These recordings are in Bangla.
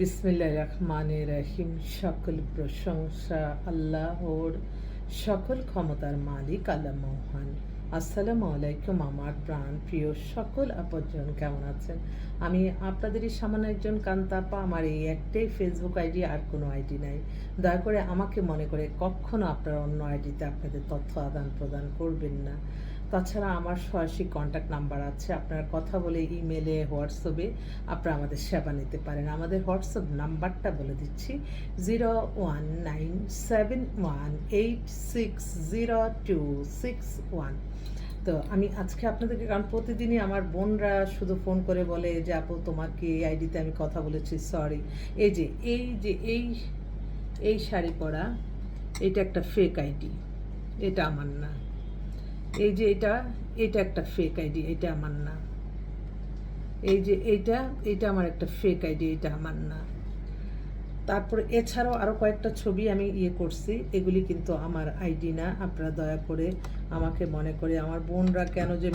বিসমিল্লাহির রহমানির রহিম। সকল প্রশংসা আল্লাহর, সকল ক্ষমতার মালিক আল্লাহ মহান। আসসালামু আলাইকুম আমার প্রাণ প্রিয় সকল আপনজন, কেমন আছেন? আমি আপনাদেরই সামান্য একজন কান্তাপা। আমার এই একটাই ফেসবুক আইডি, আর কোনো আইডি নাই। দয়া করে আমাকে মনে করে কখনো আপনারা অন্য আইডিতে আপনাদের তথ্য আদান প্রদান করবেন না। তাছাড়া আমার সরাসরি কন্ট্যাক্ট নাম্বার আছে, আপনারা কথা বলে ইমেলে, হোয়াটসঅ্যাপে আপনারা আমাদের সেবা নিতে পারেন। আমাদের হোয়াটসঅ্যাপ নাম্বারটা বলে দিচ্ছি, 019718600261। তো আমি আজকে আপনাদেরকে, কারণ প্রতিদিনই আমার বোনরা শুধু ফোন করে বলে যে আপু তোমার কি এই আইডিতে আমি কথা বলেছি, সরি। এই শাড়ি পরা, এটা একটা ফেক আইডি, এটা আমার না। এই যে এটা একটা ফেক আইডি, এটা আমার না। এই যে এটা আমার একটা ফেক আইডি, এটা আমার না। তারপরে এছাড়াও আরও কয়েকটা ছবি আমি করছি, এগুলি কিন্তু আমার আইডি না। আপনারা দয়া করে আমাকে মনে করে, আমার বোনরা কেন যে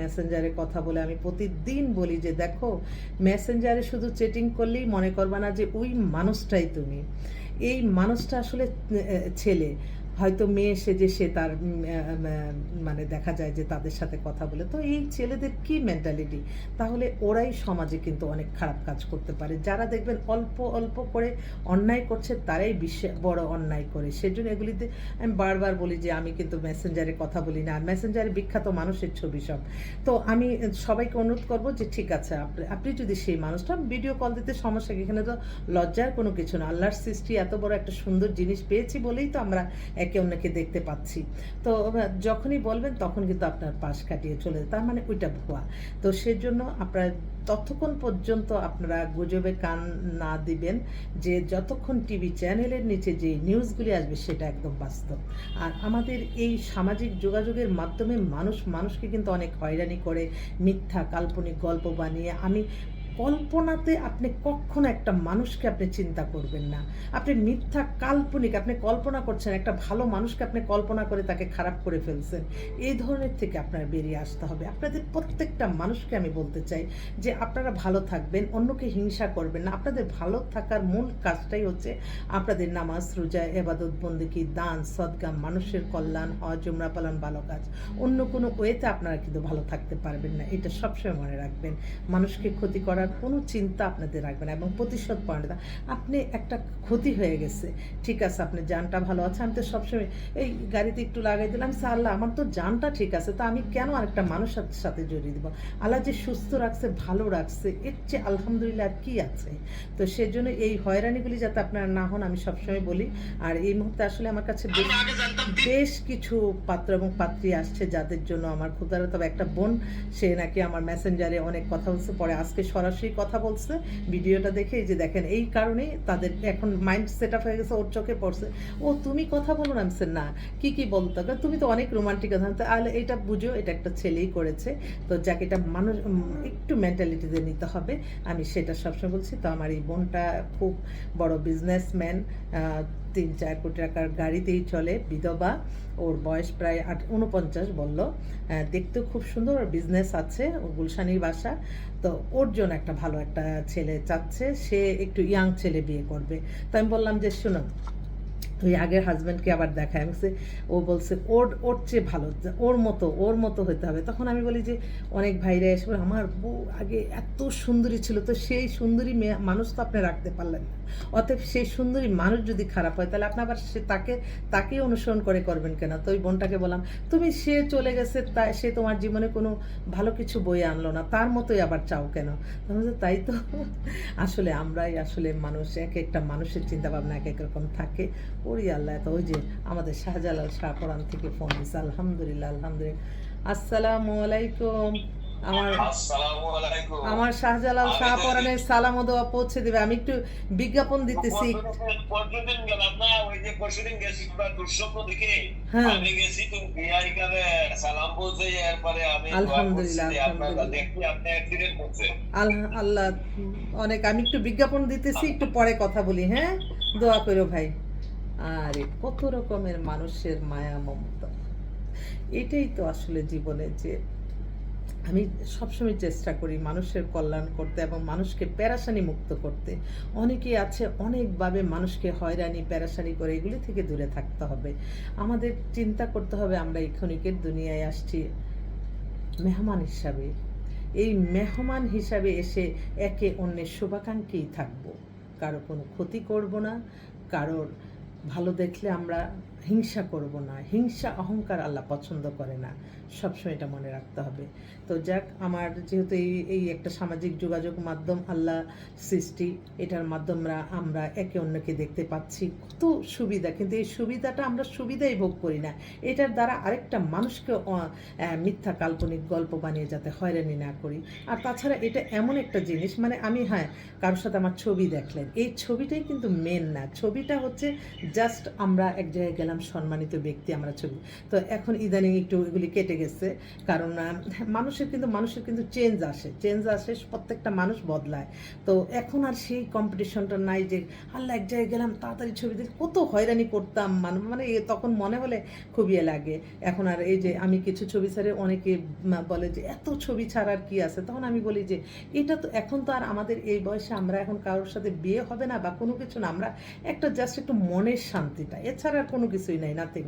মেসেঞ্জারে কথা বলে, আমি প্রতিদিন বলি যে দেখো, মেসেঞ্জারে শুধু চ্যাটিং করলেই মনে করবা না যে ওই মানুষটাই তুমি। এই মানুষটা আসলে ছেলে, হয়তো মেয়ে সেজে সে তার মানে দেখা যায় যে তাদের সাথে কথা বলে। তো এই ছেলেদের কি মেন্টালিটি, তাহলে ওরাই সমাজে কিন্তু অনেক খারাপ কাজ করতে পারে। যারা দেখবেন অল্প অল্প করে অন্যায় করছে, তারাই বড় অন্যায় করে। সেজন্য এগুলিতে আমি বারবার বলি যে আমি কিন্তু মেসেঞ্জারে কথা বলি না, আর মেসেঞ্জারে বিখ্যাত মানুষের ছবি সব। তো আমি সবাইকে অনুরোধ করব যে ঠিক আছে, আপনি যদি সেই মানুষটা ভিডিও কল দিতে সমস্যা, এখানে তো লজ্জার কোনো কিছু না। আল্লাহর সৃষ্টি এত বড় একটা সুন্দর জিনিস পেয়েছি বলেই তো আমরা একে অন্যকে দেখতে পাচ্ছি। তো যখনই বলবেন তখন কিন্তু আপনার পাশ কাটিয়ে চলে যায়, তার মানে ওইটা ভুয়া। তো সেজন্য আপনারা ততক্ষণ পর্যন্ত আপনারা গুজবে কান না দিবেন, যে যতক্ষণ টিভি চ্যানেলের নিচে যে নিউজগুলি আসবে সেটা একদম বাস্তব। আর আমাদের এই সামাজিক যোগাযোগের মাধ্যমে মানুষকে কিন্তু অনেক হয়রানি করে, মিথ্যা কাল্পনিক গল্প বানিয়ে। আমি কল্পনাতে আপনি কখনো একটা মানুষকে আপনি চিন্তা করবেন না। আপনি মিথ্যা কাল্পনিক আপনি কল্পনা করছেন, একটা ভালো মানুষকে আপনি কল্পনা করে তাকে খারাপ করে ফেলছেন। এই ধরনের থেকে আপনার বেরিয়ে আসতে হবে। আপনাদের প্রত্যেকটা মানুষকে আমি বলতে চাই যে আপনারা ভালো থাকবেন, অন্যকে হিংসা করবেন না। আপনাদের ভালো থাকার মূল কাজটাই হচ্ছে আপনাদের নামাজ, রোজা, ইবাদত, বন্দেগী, দান, সদকা, মানুষের কল্যাণ, হজ, উমরা পালন, ভালো কাজ। অন্য কোনো ওয়েতে আপনারা কিন্তু ভালো থাকতে পারবেন না, এটা সবসময় মনে রাখবেন। মানুষকে ক্ষতি করার কোনো চিন্তা আপনাদের রাখবেন না, এবং প্রতিশোধ পয়েন্ট। আপনি একটা ক্ষতি হয়ে গেছে, ঠিক আছে, আপনার জানটা ভালো আছে। আমি তো সবসময় এই গাড়িতে একটু লাগাই দিলাম, আল্লাহ আমার তো জানটা ঠিক আছে, তো আমি কেন আরেকটা মানুষের সাথে জড়িয়ে দিব? আল্লাহ যে সুস্থ রাখছে, ভালো রাখছে, এর চেয়ে আলহামদুলিল্লাহ আর কি আছে? তো সেজন্য এই হয়রানিগুলি যাতে আপনারা না হন, আমি সবসময় বলি। আর এই মুহূর্তে আসলে আমার কাছে বেশ কিছু পাত্র এবং পাত্রী আসছে, যাদের জন্য আমার ক্ষুধার। তবে একটা বোন, সে নাকি আমার মেসেঞ্জারে অনেক কথা বলছে, পরে আজকে সরাসরি কথা বলছে ভিডিওটা দেখে। এই যে দেখেন, এই কারণেই তাদের এখন মাইন্ড সেট আপ হয়ে গেছে, ওর চোখে পড়ছে, ও তুমি কথা বলো না। না, কি বলতো, তুমি তো অনেক রোমান্টিক কথা। তাহলে এটা বুঝো, এটা একটা ছেলেই করেছে। তো যাকে এটা মানুষ একটু মেন্টালিটিতে নিতে হবে, আমি সেটা সবসময় বলছি। তো আমার এই বোনটা খুব বড় বিজনেসম্যান, 3-4 কোটি টাকার গাড়িতেই চলে, বিধবা। ওর বয়স প্রায় 49 বললো, দেখতেও খুব সুন্দর, বিজনেস আছে, ও গুলশানির বাসা। তো ওর জন্য একটা ভালো একটা ছেলে চাচ্ছে, সে একটু ইয়াং ছেলে বিয়ে করবে। তো আমি বললাম যে শোনো, ওই আগের হাজব্যান্ডকে আবার দেখায়। আমি ও বলছে ওর চেয়ে ভালো, ওর মতো হতে হবে। তখন আমি বলি যে অনেক ভাইরা এসে বলে আমার বউ আগে এত সুন্দরী ছিল, তো সেই সুন্দরী মানুষ তো আপনি রাখতে পারলেন না। অতএব সেই সুন্দরী মানুষ যদি খারাপ হয়, তাহলে আপনি আবার তাকে অনুসরণ করবেন কেন? তো ওই বোনটাকে বললাম, তুমি সে চলে গেছে, সে তোমার জীবনে কোনো ভালো কিছু বয়ে আনলো না, তার মতোই আবার চাও কেন? তাই তো আসলে আমরাই আসলে মানুষ, একটা মানুষের চিন্তা ভাবনা এক রকম থাকে। ওরে আল্লাহ, তো ওই যে আমাদের শাহজালাল শাহপরান থেকে ফোন দিচ্ছে। আলহামদুলিল্লাহ। আসসালামু আলাইকুম। আমার শাহজালাল শাহপরানের সালাম ও দোয়া পৌঁছে দেবে। আমি একটু বিজ্ঞাপন দিতেছি। হ্যাঁ, আলহামদুলিল্লাহ। আল্লাহ অনেক। আমি একটু বিজ্ঞাপন দিতেছি, একটু পরে কথা বলি। হ্যাঁ, দোয়া করো ভাই। আরে কত রকমের মানুষের মায়া মমতা, এটাই তো আসলে জীবনে যে আমি সবসময় চেষ্টা করি মানুষের কল্যাণ করতে এবং মানুষকে পেরেশানি মুক্ত করতে। অনেকেই আছে অনেকভাবে মানুষকে হয়রানি পেরেশানি করে, এগুলি থেকে দূরে থাকতে হবে। আমাদের চিন্তা করতে হবে আমরা এই ক্ষণিকের দুনিয়ায় আসছি মেহমান হিসাবে। এই মেহমান হিসাবে এসে একে অন্যের শুভাকাঙ্ক্ষী থাকব, কারো কোনো ক্ষতি করব না, কারোর ভালো দেখলে আমরা হিংসা করব না। হিংসা অহংকার আল্লাহ পছন্দ করে না, সবসময় এটা মনে রাখতে হবে। তো যাক, আমার যেহেতু এই একটা সামাজিক যোগাযোগ মাধ্যম আল্লাহ সৃষ্টি, এটার মাধ্যমে আমরা একে অন্যকে দেখতে পাচ্ছি, কত সুবিধা, কিন্তু এই সুবিধাটা আমরা সুবিধাই ভোগ করি না। এটার দ্বারা আরেকটা মানুষকে মিথ্যা কাল্পনিক গল্প বানিয়ে যাতে হয়রানি না করি। আর তাছাড়া এটা এমন একটা জিনিস, মানে আমি কারোর সাথে আমার ছবি দেখলেন, এই ছবিটাই কিন্তু মেন না। ছবিটা হচ্ছে জাস্ট আমরা এক জায়গায় গেলাম, সম্মানিত ব্যক্তি, আমরা ছবি। তো এখন ইদানিং একটু এগুলি কেটে গেছে, কারণ মানুষের কিন্তু চেঞ্জ আসে, প্রত্যেকটা মানুষ বদলায়। তো এখন আর সেই কম্পিটিশনটা নাই যে আল্লাহ এক জায়গায় গেলাম তাড়াতাড়ি ছবি দিতে, কত হয়রানি করতাম, মানে তখন মনে হলে খুবই লাগে। এখন আর এই যে আমি কিছু ছবি ছাড়ে, অনেকে বলে যে এত ছবি ছাড়ার কি আছে, তখন আমি বলি যে এটা তো এখন তো আর আমাদের এই বয়সে আমরা এখন কারোর সাথে বিয়ে হবে না বা কোনো কিছু না, আমরা একটা জাস্ট একটু মনের শান্তিটা, এছাড়া আর কোনো কিছুই নাই, নাথিং।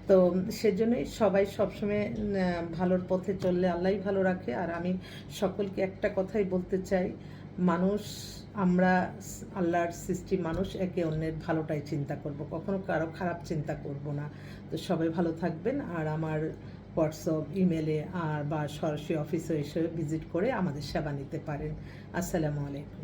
তো সেজন্যই সবাই সবসময় ভালোর পথে চললে আল্লাহই ভালো রাখে। আর আমি সকলকে একটা কথাই বলতে চাই, মানুষ আমরা আল্লাহর সৃষ্টি মানুষ, একে অন্যের ভালোটাই চিন্তা করব, কখনো কারো খারাপ চিন্তা করব না। তো সবাই ভালো থাকবেন। আর আমার হোয়াটসঅ্যাপ, ইমেলে আর বা সরাসরি অফিসে এসে ভিজিট করে আমাদের সেবা নিতে পারেন। আসসালামু আলাইকুম।